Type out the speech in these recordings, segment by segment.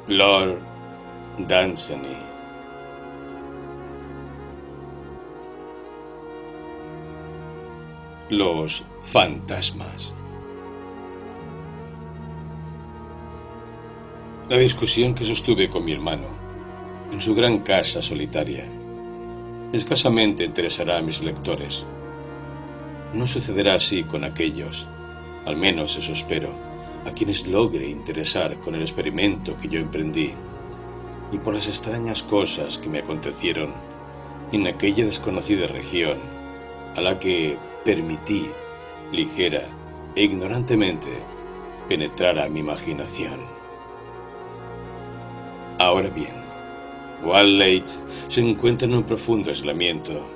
Lord Dunsany. Los fantasmas. La discusión que sostuve con mi hermano en su gran casa solitaria escasamente interesará a mis lectores. No sucederá así con aquellos, al menos eso espero, a quienes logre interesar con el experimento que yo emprendí y por las extrañas cosas que me acontecieron en aquella desconocida región a la que permití, ligera e ignorantemente, penetrar a mi imaginación. Ahora bien, Wall Lakes se encuentra en un profundo aislamiento,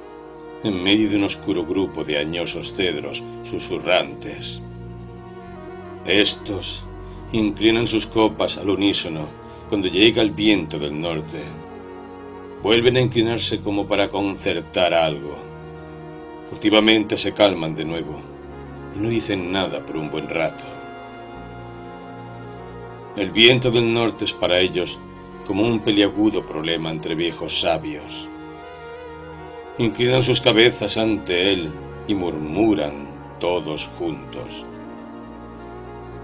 en medio de un oscuro grupo de añosos cedros susurrantes. Estos inclinan sus copas al unísono cuando llega el viento del norte. Vuelven a inclinarse como para concertar algo. Furtivamente se calman de nuevo y no dicen nada por un buen rato. El viento del norte es para ellos como un peliagudo problema entre viejos sabios. Inclinan sus cabezas ante él y murmuran todos juntos.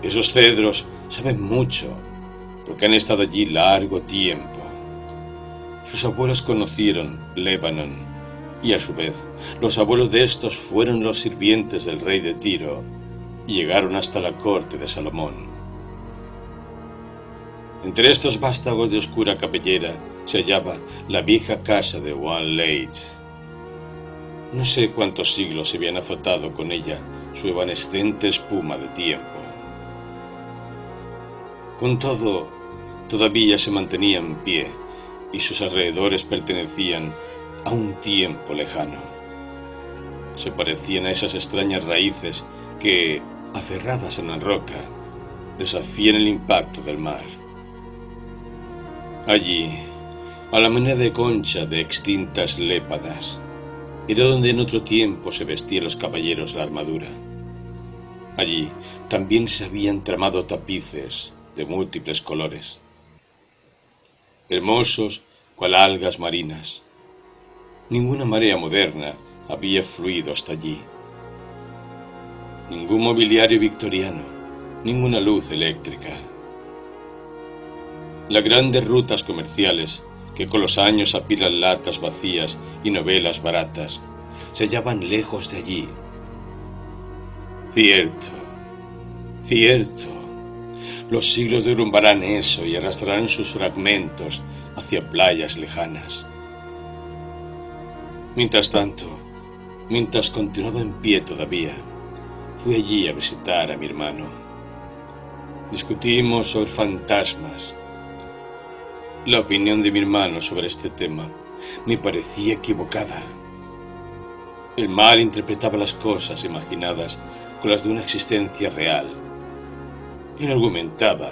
Esos cedros saben mucho, porque han estado allí largo tiempo. Sus abuelos conocieron Lebanon, y a su vez, los abuelos de estos fueron los sirvientes del rey de Tiro, y llegaron hasta la corte de Salomón. Entre estos vástagos de oscura cabellera se hallaba la vieja casa de Wall Lakes. No sé cuántos siglos se habían azotado con ella su evanescente espuma de tiempo. Con todo, todavía se mantenía en pie y sus alrededores pertenecían a un tiempo lejano. Se parecían a esas extrañas raíces que, aferradas en la roca, desafían el impacto del mar. Allí, a la manera de concha de extintas lépadas, era donde en otro tiempo se vestían los caballeros la armadura. Allí también se habían tramado tapices de múltiples colores, hermosos cual algas marinas. Ninguna marea moderna había fluido hasta allí. Ningún mobiliario victoriano, ninguna luz eléctrica. Las grandes rutas comerciales que con los años apilan latas vacías y novelas baratas se hallaban lejos de allí. Cierto. Los siglos derrumbarán eso y arrastrarán sus fragmentos hacia playas lejanas. Mientras tanto, mientras continuaba en pie todavía, fui allí a visitar a mi hermano. Discutimos sobre fantasmas. La opinión de mi hermano sobre este tema me parecía equivocada. El mal interpretaba las cosas imaginadas con las de una existencia real. Él argumentaba,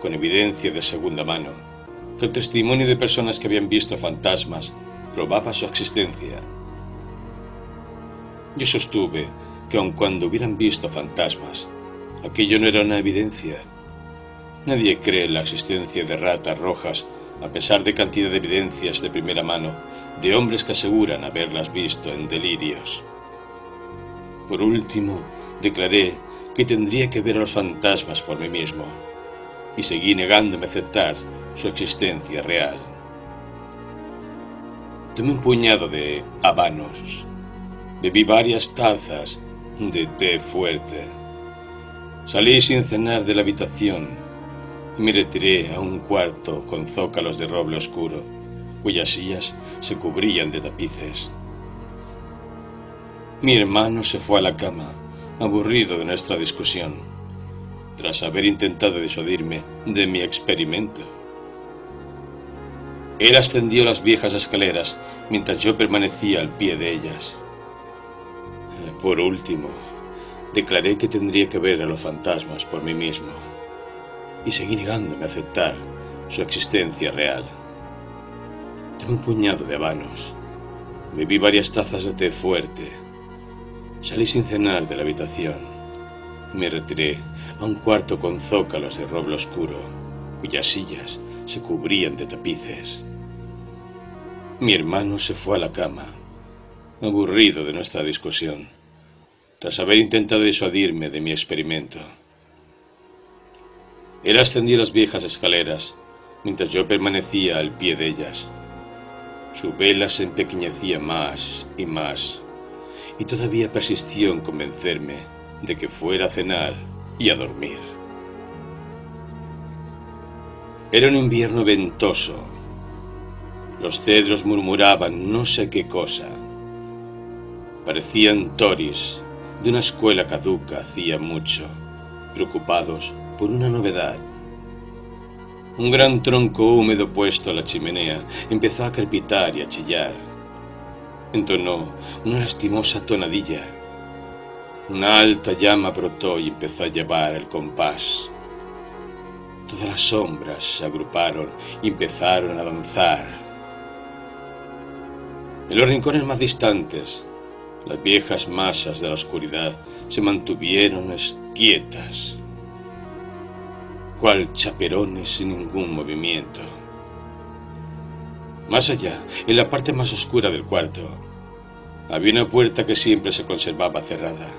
con evidencia de segunda mano, que el testimonio de personas que habían visto fantasmas probaba su existencia. Yo sostuve que aun cuando hubieran visto fantasmas, aquello no era una evidencia. Nadie cree en la existencia de ratas rojas, a pesar de cantidad de evidencias de primera mano de hombres que aseguran haberlas visto en delirios. Por último, declaré que tendría que ver a los fantasmas por mí mismo, y seguí negándome a aceptar su existencia real. Tomé un puñado de habanos, bebí varias tazas de té fuerte, salí sin cenar de la habitación y me retiré a un cuarto con zócalos de roble oscuro, cuyas sillas se cubrían de tapices. Mi hermano se fue a la cama, aburrido de nuestra discusión, tras haber intentado disuadirme de mi experimento. Él ascendió las viejas escaleras mientras yo permanecía al pie de ellas. Por último, declaré que tendría que ver a los fantasmas por mí mismo, y seguí negándome a aceptar su existencia real. Tomé un puñado de habanos, bebí varias tazas de té fuerte, salí sin cenar de la habitación y me retiré a un cuarto con zócalos de roble oscuro, cuyas sillas se cubrían de tapices. Mi hermano se fue a la cama, aburrido de nuestra discusión, tras haber intentado disuadirme de mi experimento. Él ascendía las viejas escaleras, mientras yo permanecía al pie de ellas. Su vela se empequeñecía más, y todavía persistió en convencerme de que fuera a cenar y a dormir. Era un invierno ventoso. Los cedros murmuraban no sé qué cosa. Parecían tories de una escuela caduca hacía mucho, preocupados por una novedad. Un gran tronco húmedo puesto a la chimenea empezó a crepitar y a chillar. Entonó una lastimosa tonadilla. Una alta llama brotó y empezó a llevar el compás. Todas las sombras se agruparon y empezaron a danzar. En los rincones más distantes, las viejas masas de la oscuridad se mantuvieron quietas, cual chaperones sin ningún movimiento. Más allá, en la parte más oscura del cuarto, había una puerta que siempre se conservaba cerrada.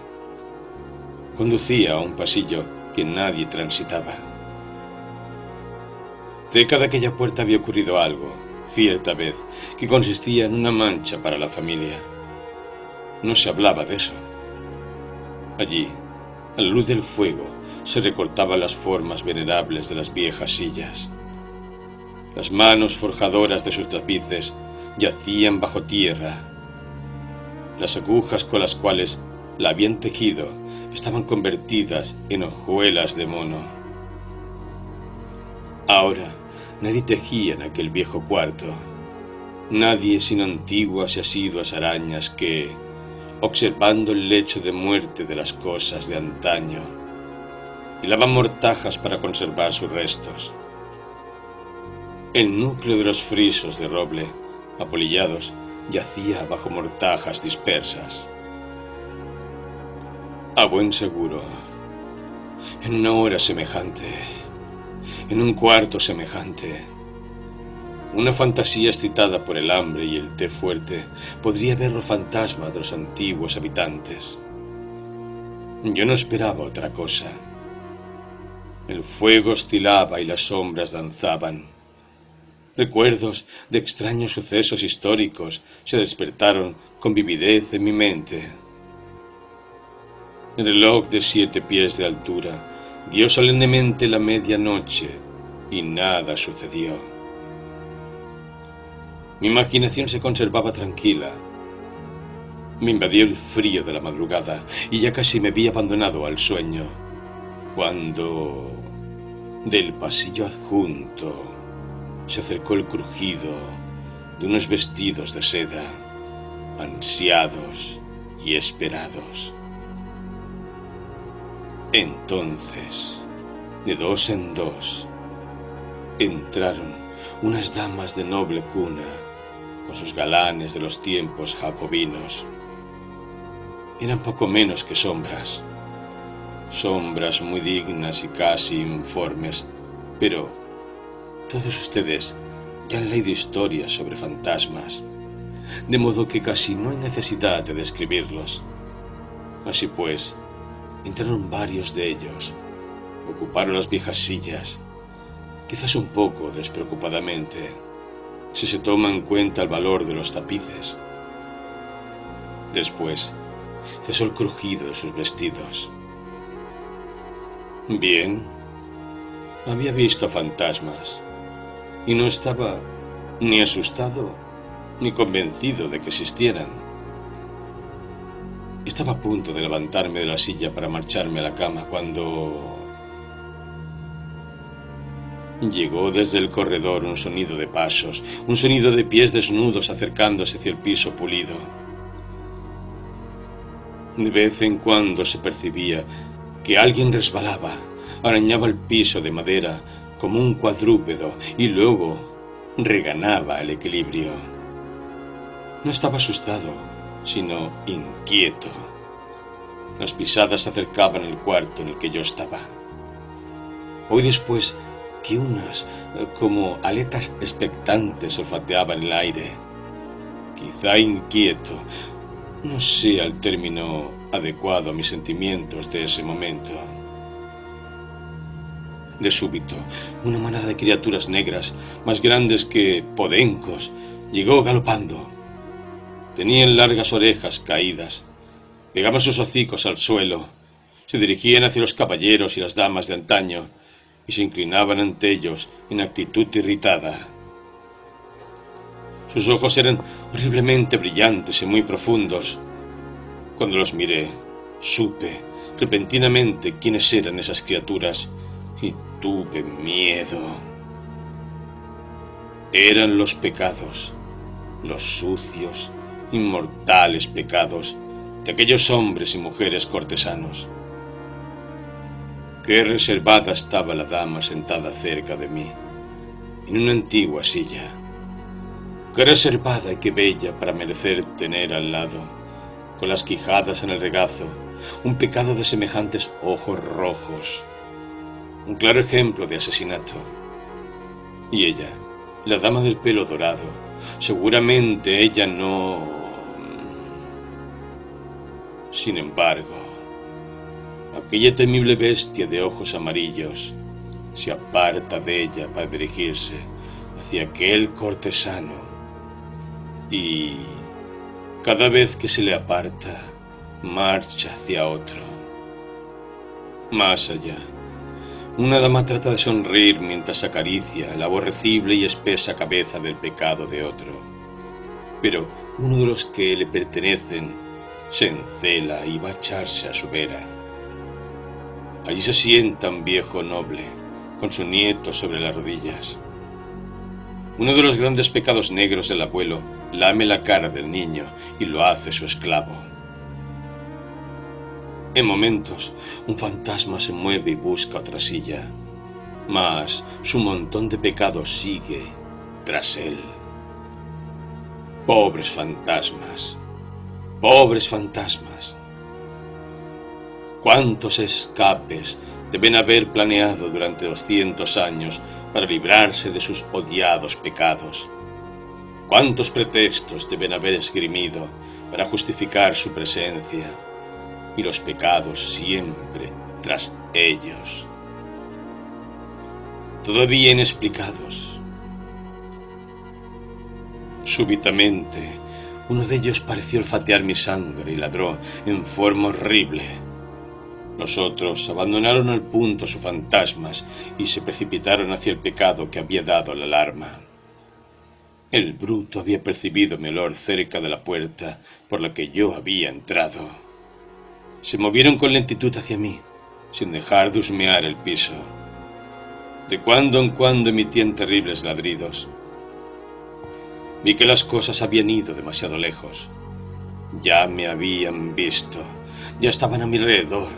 Conducía a un pasillo que nadie transitaba. Cerca de aquella puerta había ocurrido algo, cierta vez, que consistía en una mancha para la familia. No se hablaba de eso. Allí, a la luz del fuego, se recortaban las formas venerables de las viejas sillas. Las manos forjadoras de sus tapices yacían bajo tierra. Las agujas con las cuales la habían tejido estaban convertidas en hojuelas de mono. Ahora nadie tejía en aquel viejo cuarto. Nadie sino antiguas y asiduas arañas que, observando el lecho de muerte de las cosas de antaño, hilaban mortajas para conservar sus restos. El núcleo de los frisos de roble, apolillados, yacía bajo mortajas dispersas. A buen seguro, en una hora semejante, en un cuarto semejante, una fantasía excitada por el hambre y el té fuerte podría ver los fantasmas de los antiguos habitantes. Yo no esperaba otra cosa. El fuego oscilaba y las sombras danzaban. Recuerdos de extraños sucesos históricos se despertaron con vividez en mi mente. El reloj de 7 pies de altura dio solemnemente la medianoche y nada sucedió. Mi imaginación se conservaba tranquila. Me invadió el frío de la madrugada y ya casi me había abandonado al sueño, cuando del pasillo adjunto se acercó el crujido de unos vestidos de seda, ansiados y esperados. Entonces, de dos en dos, entraron unas damas de noble cuna con sus galanes de los tiempos jacobinos. Eran poco menos que sombras muy dignas y casi informes, pero todos ustedes ya han leído historias sobre fantasmas, de modo que casi no hay necesidad de describirlos. Así pues, entraron varios de ellos, ocuparon las viejas sillas, quizás un poco despreocupadamente, si se toma en cuenta el valor de los tapices. Después, cesó el crujido de sus vestidos. Bien, había visto fantasmas, y no estaba ni asustado ni convencido de que existieran. Estaba a punto de levantarme de la silla para marcharme a la cama cuando llegó desde el corredor un sonido de pasos, un sonido de pies desnudos acercándose hacia el piso pulido. De vez en cuando se percibía que alguien resbalaba, arañaba el piso de madera como un cuadrúpedo y luego reganaba el equilibrio. No estaba asustado, sino inquieto. Las pisadas se acercaban al cuarto en el que yo estaba. Hoy después que unas como aletas expectantes olfateaban el aire. Quizá inquieto no sea el término adecuado a mis sentimientos de ese momento. De súbito, una manada de criaturas negras, más grandes que podencos, llegó galopando. Tenían largas orejas caídas, pegaban sus hocicos al suelo, se dirigían hacia los caballeros y las damas de antaño y se inclinaban ante ellos en actitud irritada. Sus ojos eran horriblemente brillantes y muy profundos. Cuando los miré, supe repentinamente quiénes eran esas criaturas y tuve miedo. Eran los pecados, los sucios, inmortales pecados de aquellos hombres y mujeres cortesanos. Qué reservada estaba la dama sentada cerca de mí, en una antigua silla. Qué reservada y qué bella para merecer tener al lado, con las quijadas en el regazo, un pecado de semejantes ojos rojos. Un claro ejemplo de asesinato. Y ella, la dama del pelo dorado, seguramente ella no... Sin embargo, aquella temible bestia de ojos amarillos se aparta de ella para dirigirse hacia aquel cortesano y, cada vez que se le aparta, marcha hacia otro. Más allá, una dama trata de sonreír mientras acaricia la aborrecible y espesa cabeza del pecado de otro, pero uno de los que le pertenecen se encela y va a echarse a su vera. Allí se sienta un viejo noble, con su nieto sobre las rodillas. Uno de los grandes pecados negros del abuelo lame la cara del niño y lo hace su esclavo. En momentos, un fantasma se mueve y busca otra silla, mas su montón de pecados sigue tras él. Pobres fantasmas, pobres fantasmas. ¿Cuántos escapes deben haber planeado durante 200 años para librarse de sus odiados pecados? ¿Cuántos pretextos deben haber esgrimido para justificar su presencia? Y los pecados siempre tras ellos, todavía inexplicados. Súbitamente, uno de ellos pareció olfatear mi sangre y ladró en forma horrible. Los otros abandonaron al punto sus fantasmas y se precipitaron hacia el pecado que había dado la alarma. El bruto había percibido mi olor cerca de la puerta por la que yo había entrado. Se movieron con lentitud hacia mí, sin dejar de husmear el piso. De cuando en cuando emitían terribles ladridos. Vi que las cosas habían ido demasiado lejos. Ya me habían visto, ya estaban a mi alrededor,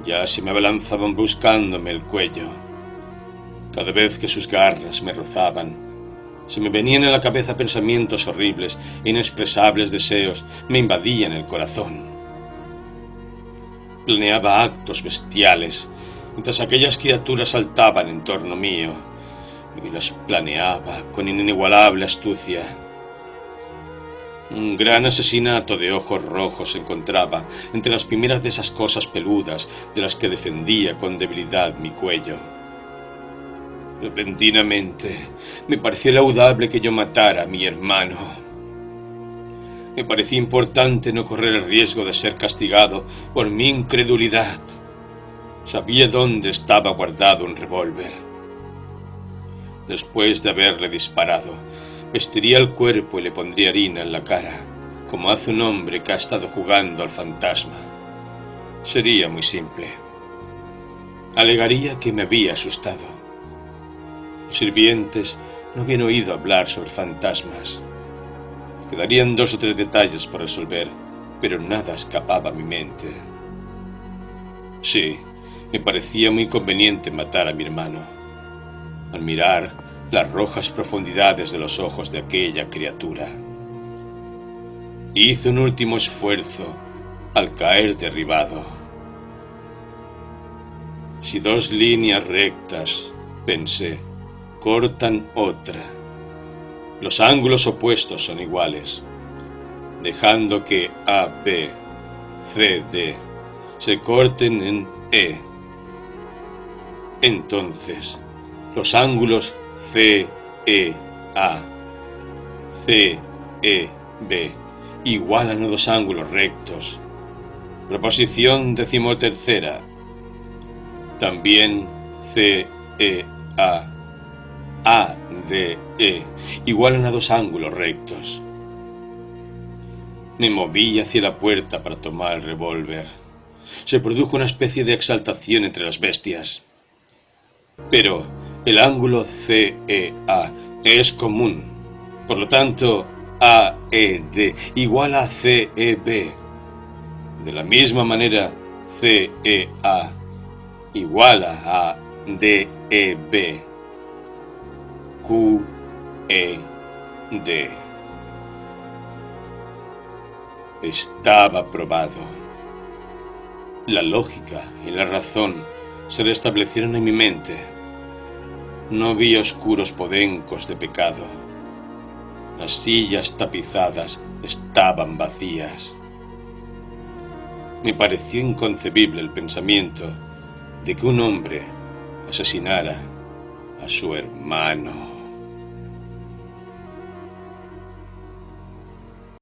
ya se me abalanzaban buscándome el cuello. Cada vez que sus garras me rozaban, se me venían a la cabeza pensamientos horribles e inexpresables deseos me invadían el corazón. Planeaba actos bestiales, mientras aquellas criaturas saltaban en torno mío, y los planeaba con inigualable astucia. Un gran asesinato de ojos rojos se encontraba entre las primeras de esas cosas peludas de las que defendía con debilidad mi cuello. Repentinamente, me pareció laudable que yo matara a mi hermano. Me parecía importante no correr el riesgo de ser castigado por mi incredulidad. Sabía dónde estaba guardado un revólver. Después de haberle disparado, vestiría el cuerpo y le pondría harina en la cara, como hace un hombre que ha estado jugando al fantasma. Sería muy simple. Alegaría que me había asustado. Los sirvientes no habían oído hablar sobre fantasmas. Quedarían 2 o 3 detalles por resolver, pero nada escapaba a mi mente. Sí, me parecía muy conveniente matar a mi hermano. Al mirar las rojas profundidades de los ojos de aquella criatura, hice un último esfuerzo al caer derribado. Si 2 líneas rectas Pensé, cortan otra. Los ángulos opuestos son iguales, dejando que AB, CD se corten en E. Entonces, los ángulos CEA, CEB igualan a dos ángulos rectos. Proposición 13ª. También CEA, ADE igualan a dos ángulos rectos. Me moví hacia la puerta para tomar el revólver. Se produjo una especie de exaltación entre las bestias. Pero el ángulo CEA es común. Por lo tanto, AED iguala a CEB. De la misma manera, CEA iguala a DEB. QED. Estaba probado. La lógica y la razón se restablecieron en mi mente. No vi oscuros podencos de pecado. Las sillas tapizadas estaban vacías. Me pareció inconcebible el pensamiento de que un hombre asesinara a su hermano.